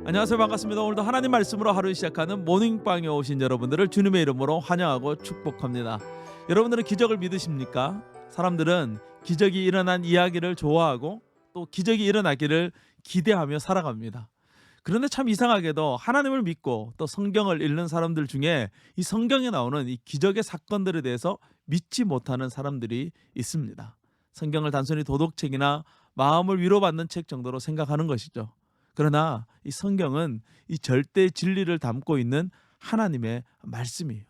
안녕하세요, 반갑습니다. 오늘도 하나님 말씀으로 하루 시작하는 모닝방에 오신 여러분들을 주님의 이름으로 환영하고 축복합니다. 여러분들은 기적을 믿으십니까? 사람들은 기적이 일어난 이야기를 좋아하고 또 기적이 일어나기를 기대하며 살아갑니다. 그런데 참 이상하게도 하나님을 믿고 또 성경을 읽는 사람들 중에 이 성경에 나오는 이 기적의 사건들에 대해서 믿지 못하는 사람들이 있습니다. 성경을 단순히 도덕책이나 마음을 위로받는 책 정도로 생각하는 것이죠. 그러나 이 성경은 이 절대 진리를 담고 있는 하나님의 말씀이에요.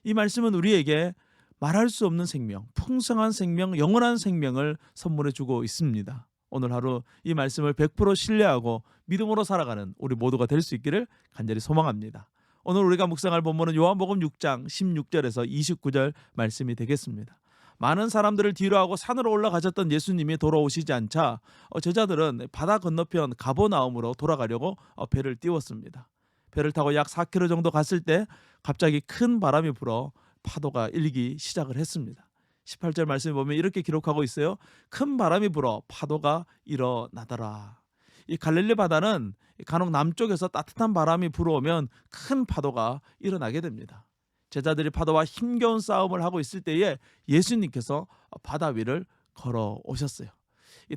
이 말씀은 우리에게 말할 수 없는 생명, 풍성한 생명, 영원한 생명을 선물해 주고 있습니다. 오늘 하루 이 말씀을 100% 신뢰하고 믿음으로 살아가는 우리 모두가 될 수 있기를 간절히 소망합니다. 오늘 우리가 묵상할 본문은 요한복음 6장 16절에서 29절 말씀이 되겠습니다. 많은 사람들을 뒤로하고 산으로 올라가셨던 예수님이 돌아오시지 않자 제자들은 바다 건너편 가버나움으로 돌아가려고 배를 띄웠습니다. 배를 타고 약 4km 정도 갔을 때 갑자기 큰 바람이 불어 파도가 일기 시작을 했습니다. 18절 말씀에 보면 이렇게 기록하고 있어요. 큰 바람이 불어 파도가 일어나더라. 이 갈릴리 바다는 간혹 남쪽에서 따뜻한 바람이 불어오면 큰 파도가 일어나게 됩니다. 제자들이 파도와 힘겨운 싸움을 하고 있을 때에 예수님께서 바다 위를 걸어 오셨어요.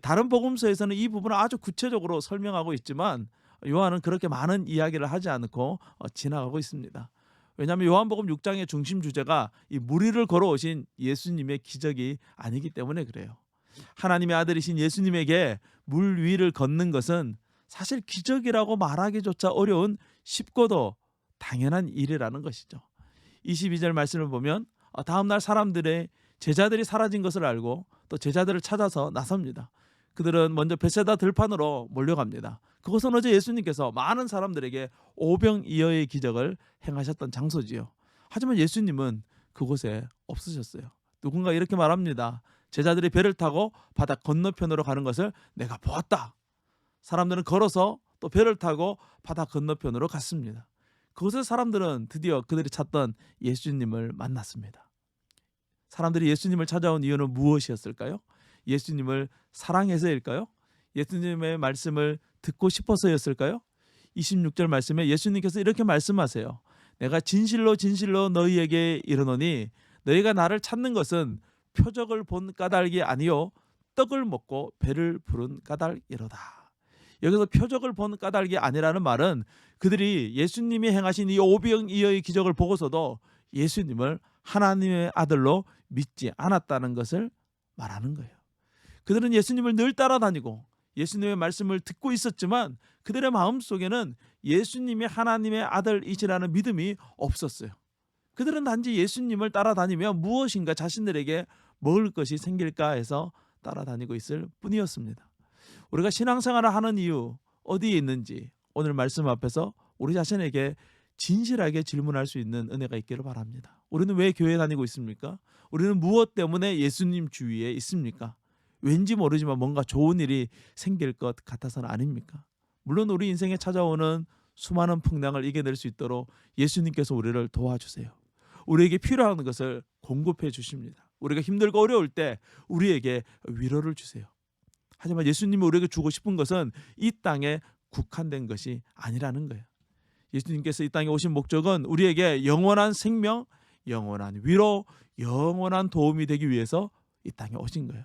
다른 복음서에서는 이 부분을 아주 구체적으로 설명하고 있지만 요한은 그렇게 많은 이야기를 하지 않고 지나가고 있습니다. 왜냐하면 요한복음 6장의 중심 주제가 이 물 위를 걸어오신 예수님의 기적이 아니기 때문에 그래요. 하나님의 아들이신 예수님에게 물 위를 걷는 것은 사실 기적이라고 말하기조차 어려운 쉽고도 당연한 일이라는 것이죠. 22절 말씀을 보면 다음날 제자들이 사라진 것을 알고 또 제자들을 찾아서 나섭니다. 그들은 먼저 벳세다 들판으로 몰려갑니다. 그곳은 어제 예수님께서 많은 사람들에게 오병이어의 기적을 행하셨던 장소지요. 하지만 예수님은 그곳에 없으셨어요. 누군가 이렇게 말합니다. 제자들이 배를 타고 바다 건너편으로 가는 것을 내가 보았다. 사람들은 걸어서 또 배를 타고 바다 건너편으로 갔습니다. 그곳에 사람들은 드디어 그들이 찾던 예수님을 만났습니다. 사람들이 예수님을 찾아온 이유는 무엇이었을까요? 예수님을 사랑해서일까요? 예수님의 말씀을 듣고 싶어서였을까요? 26절 말씀에 예수님께서 이렇게 말씀하세요. 내가 진실로 진실로 너희에게 이르노니 너희가 나를 찾는 것은 표적을 본 까닭이 아니요 떡을 먹고 배를 부른 까닭이로다. 여기서 표적을 본 까닭이 아니라는 말은 그들이 예수님이 행하신 이 오병이어의 기적을 보고서도 예수님을 하나님의 아들로 믿지 않았다는 것을 말하는 거예요. 그들은 예수님을 늘 따라다니고 예수님의 말씀을 듣고 있었지만 그들의 마음속에는 예수님이 하나님의 아들이시라는 믿음이 없었어요. 그들은 단지 예수님을 따라다니며 무엇인가 자신들에게 먹을 것이 생길까 해서 따라다니고 있을 뿐이었습니다. 우리가 신앙생활을 하는 이유 어디에 있는지 오늘 말씀 앞에서 우리 자신에게 진실하게 질문할 수 있는 은혜가 있기를 바랍니다. 우리는 왜 교회 다니고 있습니까? 우리는 무엇 때문에 예수님 주위에 있습니까? 왠지 모르지만 뭔가 좋은 일이 생길 것 같아서는 아닙니까? 물론 우리 인생에 찾아오는 수많은 풍랑을 이겨낼 수 있도록 예수님께서 우리를 도와주세요. 우리에게 필요한 것을 공급해 주십니다. 우리가 힘들고 어려울 때 우리에게 위로를 주세요. 하지만 예수님이 우리에게 주고 싶은 것은 이 땅에 국한된 것이 아니라는 거예요. 예수님께서 이 땅에 오신 목적은 우리에게 영원한 생명, 영원한 위로, 영원한 도움이 되기 위해서 이 땅에 오신 거예요.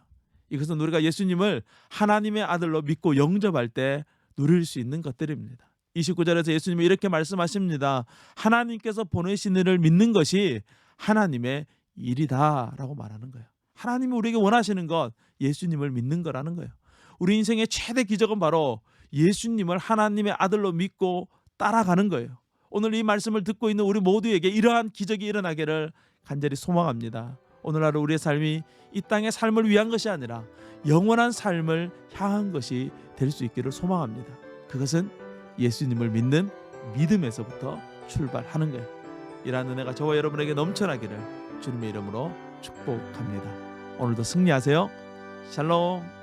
이것은 우리가 예수님을 하나님의 아들로 믿고 영접할 때 누릴 수 있는 것들입니다. 29절에서 예수님이 이렇게 말씀하십니다. 하나님께서 보내신 이를 믿는 것이 하나님의 일이다라고 말하는 거예요. 하나님이 우리에게 원하시는 것, 예수님을 믿는 거라는 거예요. 우리 인생의 최대 기적은 바로 예수님을 하나님의 아들로 믿고 따라가는 거예요. 오늘 이 말씀을 듣고 있는 우리 모두에게 이러한 기적이 일어나기를 간절히 소망합니다. 오늘 하루 우리의 삶이 이 땅의 삶을 위한 것이 아니라 영원한 삶을 향한 것이 될 수 있기를 소망합니다. 그것은 예수님을 믿는 믿음에서부터 출발하는 거예요. 이러한 은혜가 저와 여러분에게 넘쳐나기를 주님의 이름으로 축복합니다. 오늘도 승리하세요. 샬롬.